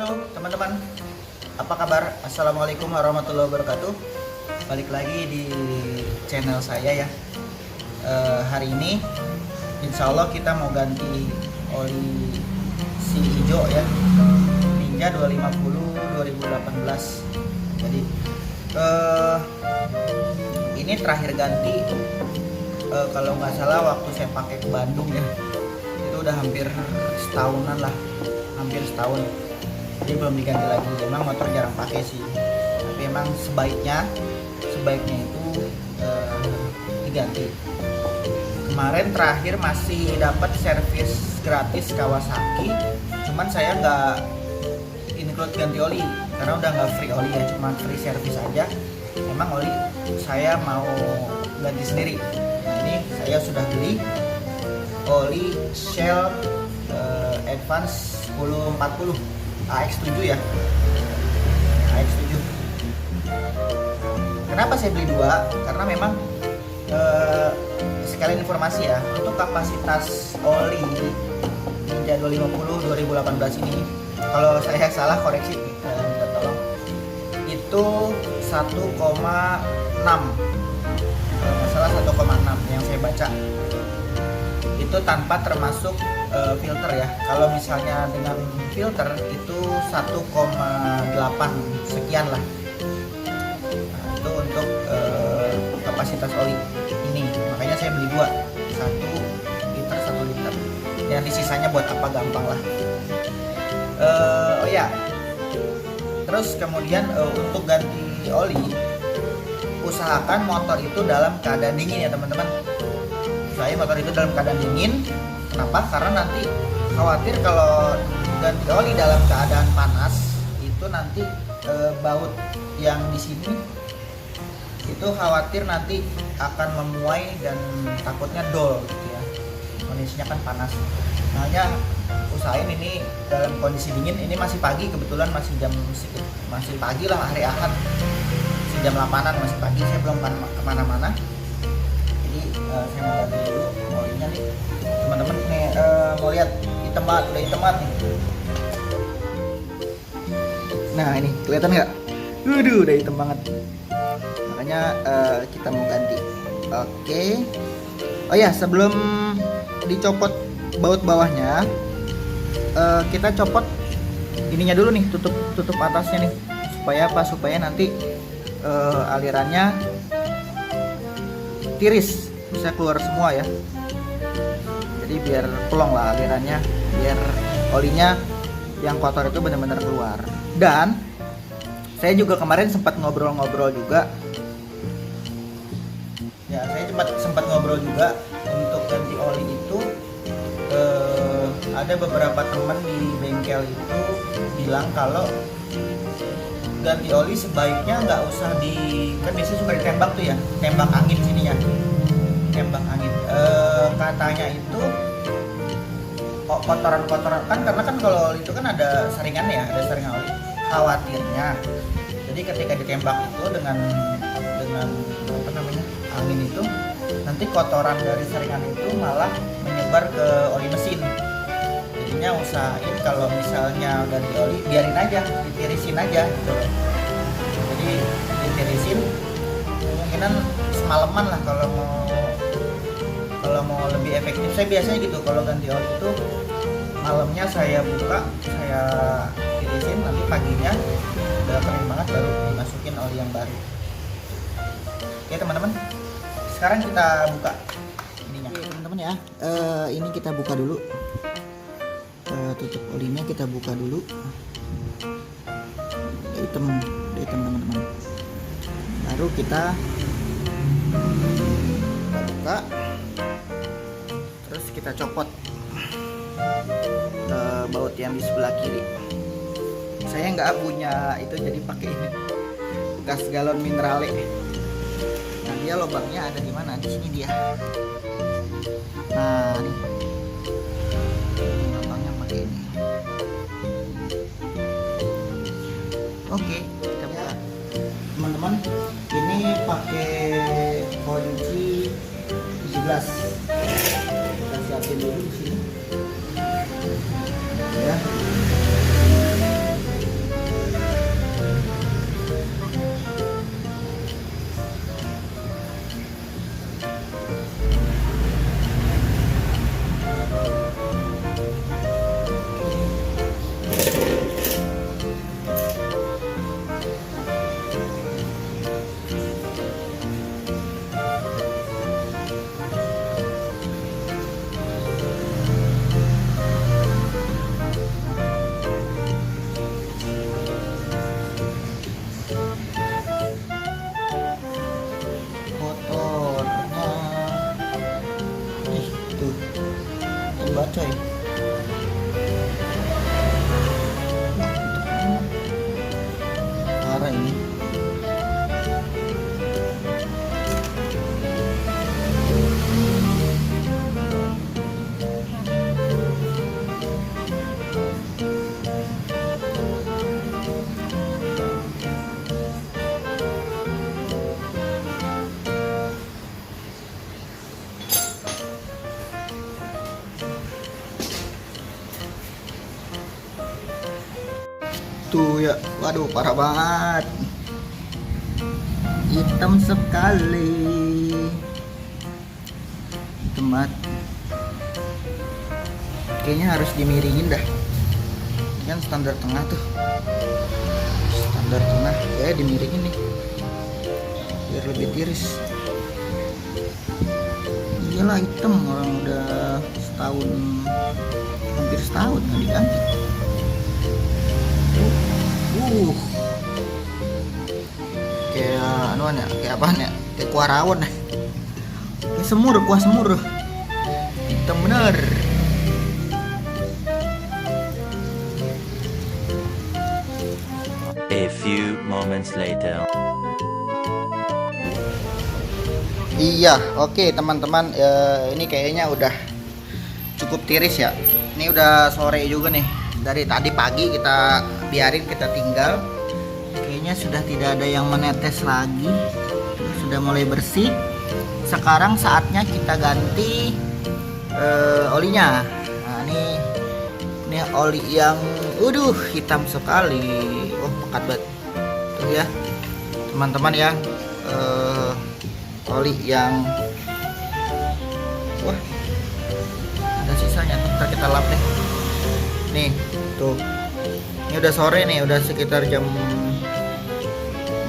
Halo teman-teman, apa kabar? Assalamualaikum warahmatullahi wabarakatuh. Balik lagi di channel saya ya. Hari ini insya Allah kita mau ganti oli si hijau ya, Ninja 250 2018. Jadi ini terakhir ganti, kalau nggak salah waktu saya pakai ke Bandung ya, itu udah hampir setahunan lah, hampir setahun. Jadi belum diganti lagi. Emang motor jarang pakai sih, tapi emang sebaiknya itu diganti. Kemarin terakhir masih dapat servis gratis Kawasaki, cuman saya nggak include ganti oli karena udah nggak free oli ya, cuma free servis aja. Emang oli saya mau ganti sendiri. Nah, ini saya sudah beli oli Shell Advance 1040 AX7 ya, AX7. Kenapa saya beli dua? Karena memang sekalian informasi ya, untuk kapasitas oli Ninja 250 2018 ini, kalau saya salah koreksi, minta tolong, itu 1,6, kalau nggak salah 1,6 yang saya baca, itu tanpa termasuk filter ya. Kalau misalnya dengan filter itu 1,8 sekian lah. Nah, itu untuk kapasitas oli ini, makanya saya beli dua, 1 liter. Yang sisanya buat apa, gampang lah. Oh ya, terus kemudian untuk ganti oli, usahakan motor itu dalam keadaan dingin ya teman-teman. Saya motor itu dalam keadaan dingin. Kenapa? Karena nanti khawatir kalau ganti oli dalam keadaan panas itu nanti baut yang di sini itu khawatir nanti akan memuai dan takutnya dol gitu ya. Kondisinya kan panas. Makanya usahain ini dalam kondisi dingin. Ini masih pagi, kebetulan masih pagi lah, hari Ahad. Masih jam 8-an, masih pagi. Saya belum kemana-mana. Jadi saya mau ganti dulu olinya nih teman-teman. Nih mau lihat hitam banget, udah hitam banget nih. Nah ini kelihatan nggak? Waduh, udah hitam banget. Makanya kita mau ganti. Oke. Oh ya, sebelum dicopot baut bawahnya, kita copot ininya dulu nih, tutup atasnya nih, supaya apa? Supaya nanti alirannya tiris, bisa keluar semua ya. Jadi biar plong lah alirannya, biar olinya yang kotor itu benar-benar keluar. Dan saya juga kemarin sempat ngobrol-ngobrol juga ya, saya sempat ngobrol juga untuk ganti oli itu. Ada beberapa teman di bengkel itu bilang kalau ganti oli sebaiknya nggak usah kan biasanya suka ditembak tuh ya, tembak angin sininya, tembak angin. Katanya itu kotoran-kotoran kan, karena kan kalau oli itu kan ada saringannya ya, ada saringan oli. Khawatirnya jadi ketika ditembak itu dengan apa namanya, angin itu, nanti kotoran dari saringan itu malah menyebar ke oli mesin. Jadinya usahain kalau misalnya ganti oli, biarin aja, ditirisin aja gitu. Jadi ditirisin, kemungkinan semalaman lah kalau mau lebih efektif. Saya biasanya gitu, kalau ganti oli itu malamnya saya buka, saya tirisin, nanti paginya udah kering banget baru dimasukin oli yang baru. Oke teman-teman, sekarang kita buka ininya. Oke teman-teman ya, ini kita buka dulu, tutup olinya kita buka dulu. Udah hitam teman-teman. Baru kita buka, terus kita copot baut yang di sebelah kiri. Saya nggak punya itu, jadi pakai ini bekas galon minerale. Nah, dia lubangnya ada di mana? Di sini dia. Nah, ini lubangnya pakai ini. Oke, kita buka. Teman-teman, ini pakai kunci 17. Kita siapin dulu di sini. Ya. merah ini. Tuh ya, waduh parah banget, hitam sekali, hitam banget. Kayaknya harus dimiringin dah. Ini kan standar tengah tuh, standar tengah ya, dimiringin nih biar lebih tiris. Iyalah hitam, orang udah setahun, hampir setahun nggak diganti. Kayak anuan ya, kayak apaan ya, kayak kuah rawon ya, kayak semur, kuah semur, hitam bener. A few moments later. Iya, oke teman-teman, ini kayaknya udah cukup tiris ya. Ini udah sore juga nih. Dari tadi pagi kita biarin, kita tinggal. Kayaknya sudah tidak ada yang menetes lagi. Sudah mulai bersih. Sekarang saatnya kita ganti olinya. Nah, ini oli yang hitam sekali. Oh, pekat banget. Tuh ya. Teman-teman ya. Oli yang wah, ada sisanya, ntar kita lap deh. Nih tuh, ini udah sore nih, udah sekitar jam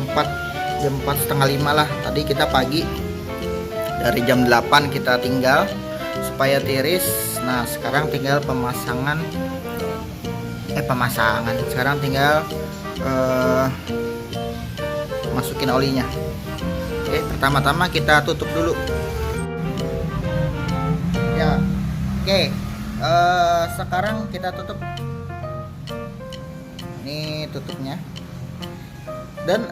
4, jam 4:30 lah. Tadi kita pagi dari jam 8 kita tinggal supaya tiris. Nah sekarang tinggal pemasangan, sekarang tinggal masukin olinya. Oke, pertama-tama kita tutup dulu ya. Oke, sekarang kita tutup. Ini tutupnya. Dan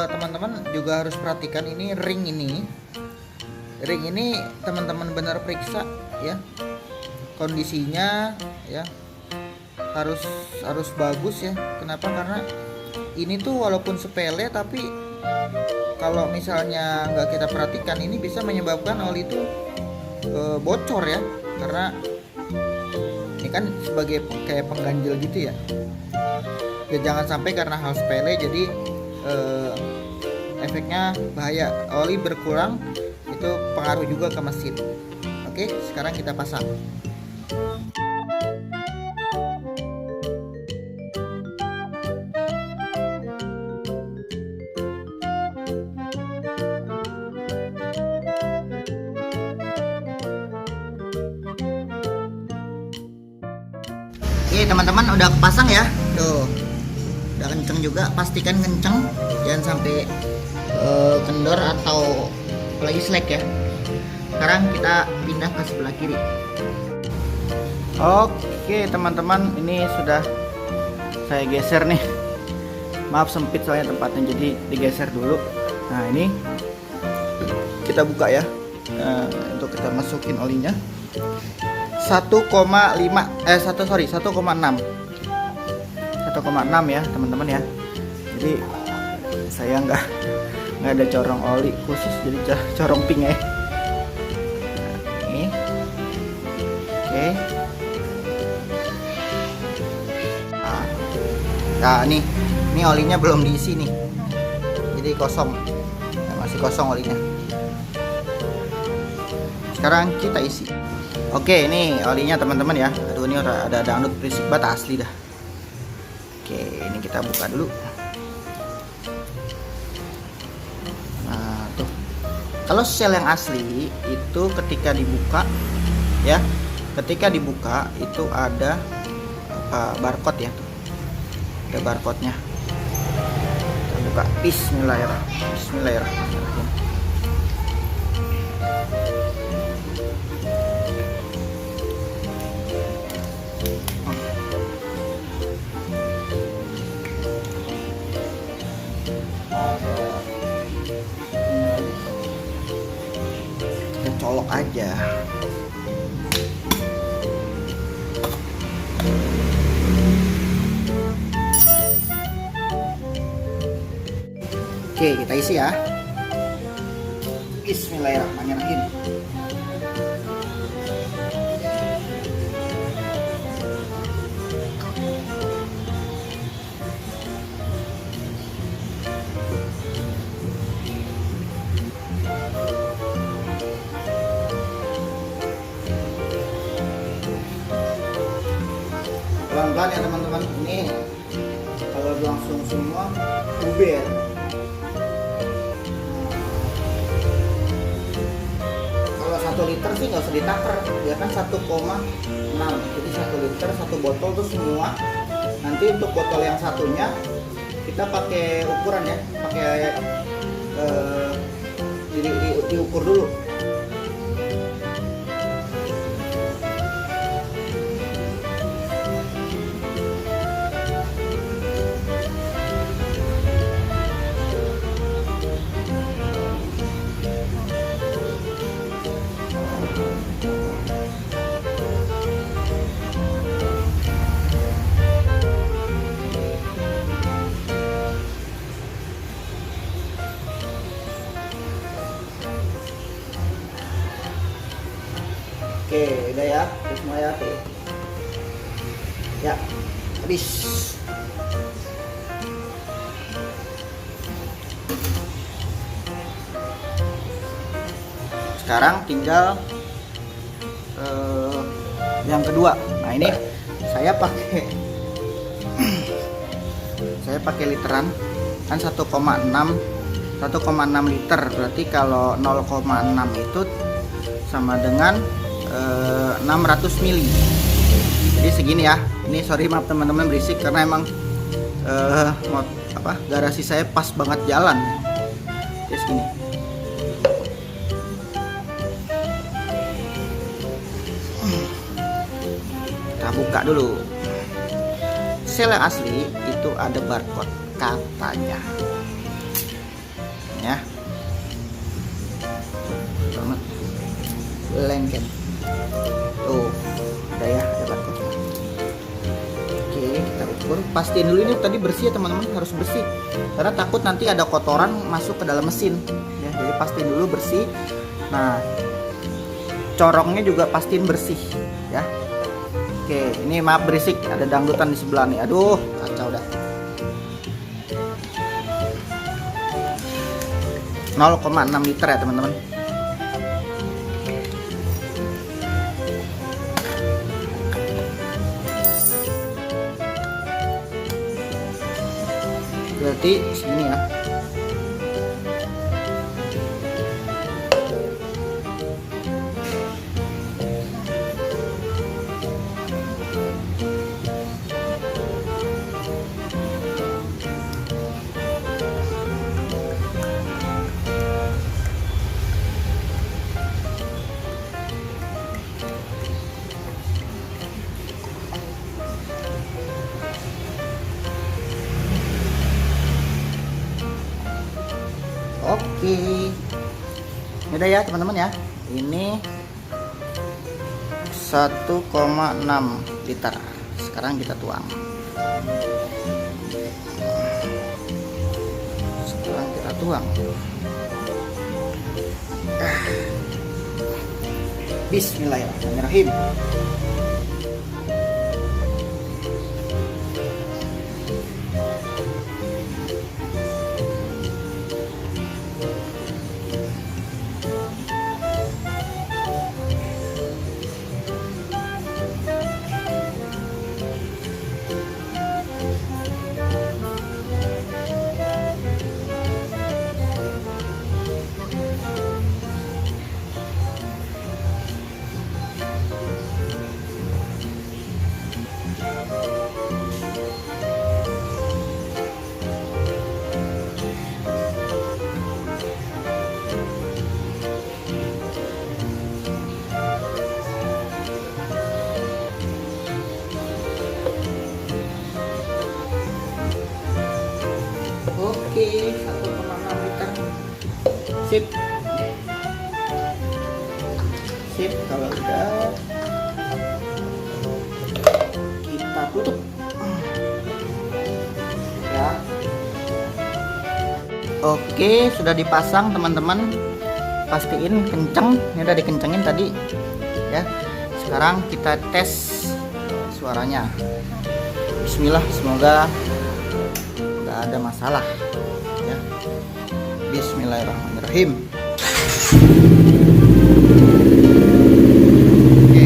teman-teman juga harus perhatikan ini ring ini teman-teman benar periksa ya kondisinya ya, harus bagus ya. Kenapa? Karena ini tuh walaupun sepele tapi kalau misalnya nggak kita perhatikan ini bisa menyebabkan oli itu bocor ya, karena ini kan sebagai kayak pengganjil gitu ya. Ya jangan sampai karena hal sepele jadi efeknya bahaya, oli berkurang, itu pengaruh juga ke mesin. Oke, sekarang kita pasang. Oke teman-teman, udah kepasang ya. Tuh, udah kenceng juga, pastikan kenceng, jangan sampai kendor atau apalagi slack ya. Sekarang kita pindah ke sebelah kiri. Oke teman-teman, ini sudah saya geser nih. Maaf sempit soalnya tempatnya, jadi digeser dulu. Nah ini kita buka ya, untuk kita masukin olinya. 1,6 ya teman-teman ya. Jadi saya nggak ada corong oli khusus, jadi corong pink ya. Ini oke. Nah ini olinya belum diisi nih, jadi kosong ya, masih kosong olinya. Sekarang kita isi. Oke, ini olinya teman-teman ya. Aduh, ini ada dangdut berisik banget asli dah. Oke, ini kita buka dulu. Nah, tuh. Kalau sel yang asli itu ketika dibuka ya, ketika dibuka itu ada barcode ya tuh. Ada barcode-nya. Kita buka. Bismillahirrahmanirrahim. aja. Oke, kita isi ya. Bismillahirrahmanirrahim. Pelan-pelan ya teman-teman. Ini kalau langsung semua uber. Kalau 1 liter sih nggak usah ditaker, dia kan 1,6. Jadi 1 liter 1 botol tuh semua. Nanti untuk botol yang satunya kita pakai ukuran ya, pakai diukur dulu. Oke, udah ya, semua ya tuh. Ya, habis. Sekarang tinggal yang kedua. Nah ini saya pakai literan kan 1,6 liter, berarti kalau 0,6 itu sama dengan 600 mili. Jadi segini ya. Ini sorry maaf teman-teman berisik karena emang garasi saya pas banget jalan. Ya segini. Kita buka dulu. Sel yang asli itu ada barcode katanya. Ya. Banget. Lengket. Tuh, udah ya, ada barcode. Oke, kita ukur. Pastiin dulu ini tadi bersih ya teman-teman, harus bersih. Karena takut nanti ada kotoran masuk ke dalam mesin. Ya, jadi pastiin dulu bersih. Nah, corongnya juga pastiin bersih, ya. Oke, ini maaf berisik, ada dangdutan di sebelah nih. Aduh, kacau dah. 0,6 liter ya teman-teman. Berarti segini ya. Oke, udah ya teman-teman ya. Ini 1,6 liter. Sekarang kita tuang. Bismillahirrahmanirrahim. Oke, 1,6 liter. Sip. sudah. Kita tutup. Ya. Oke, sudah dipasang teman-teman. Pastiin kenceng. Ini udah dikencengin tadi. Ya. Sekarang kita tes suaranya. Bismillah, semoga nggak ada masalah. Ya. Bismillahirrahmanirrahim. Oke.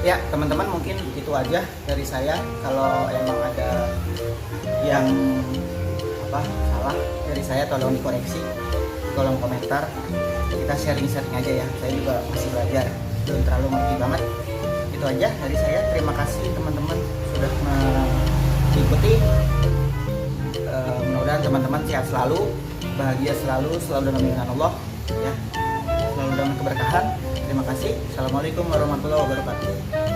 Ya teman-teman, mungkin itu aja dari saya. Kalau emang ada yang salah dari saya, tolong dikoreksi di kolom komentar. Kita sharing-sharing aja ya, saya juga masih belajar, belum terlalu ngerti banget. Itu aja dari saya. Terima kasih teman-teman sudah mengikuti. Mudah-mudahan teman-teman sehat selalu, bahagia selalu dalam lindungan Allah ya, selalu dalam keberkahan. Terima kasih. Assalamualaikum warahmatullahi wabarakatuh.